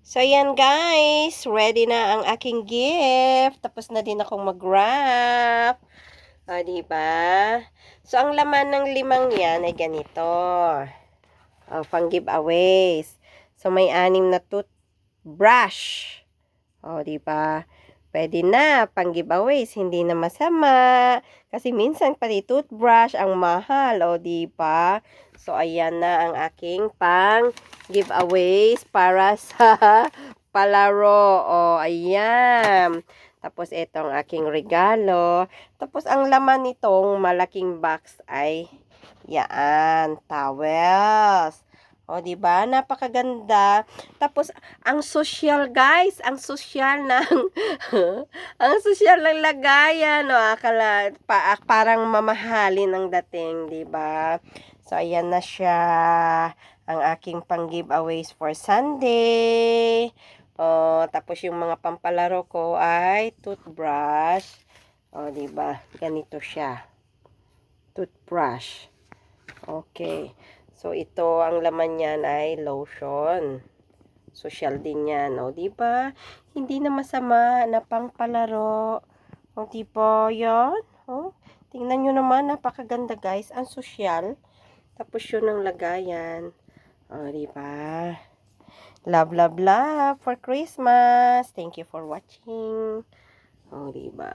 So, ayan guys. Ready na ang aking gift. Tapos na din akong mag-wrap. O, diba? So, ang laman ng limang yan ay ganito. O, pang giveaways. So, may 6 na toothbrush. O, diba? Pwede na, pang giveaways, hindi na masama. Kasi minsan pati toothbrush ang mahal, o diba? So, ayan na ang aking pang giveaways para sa palaro. O, ayan. Tapos, itong aking regalo. Tapos, ang laman nitong malaking box ay, yan, towels. O, diba? Napakaganda. Tapos, ang social guys, ang social ng ang social ng lagayan, no, parang mamahalin ang dating, 'di ba? So ayan na siya ang aking pang giveaways for Sunday. Oh, tapos yung mga pampalaro ko ay toothbrush. Oh, 'di ba? Ganito siya. Toothbrush. Okay. So ito ang laman niyan ay lotion. Social din yan, o, di ba? Hindi na masama na pangpalaro. O, di ba? Yan. O, tingnan nyo naman, napakaganda guys. Ang social. Tapos yun ang lagayan. O, di ba? Love, love, love for Christmas. Thank you for watching. O, di ba?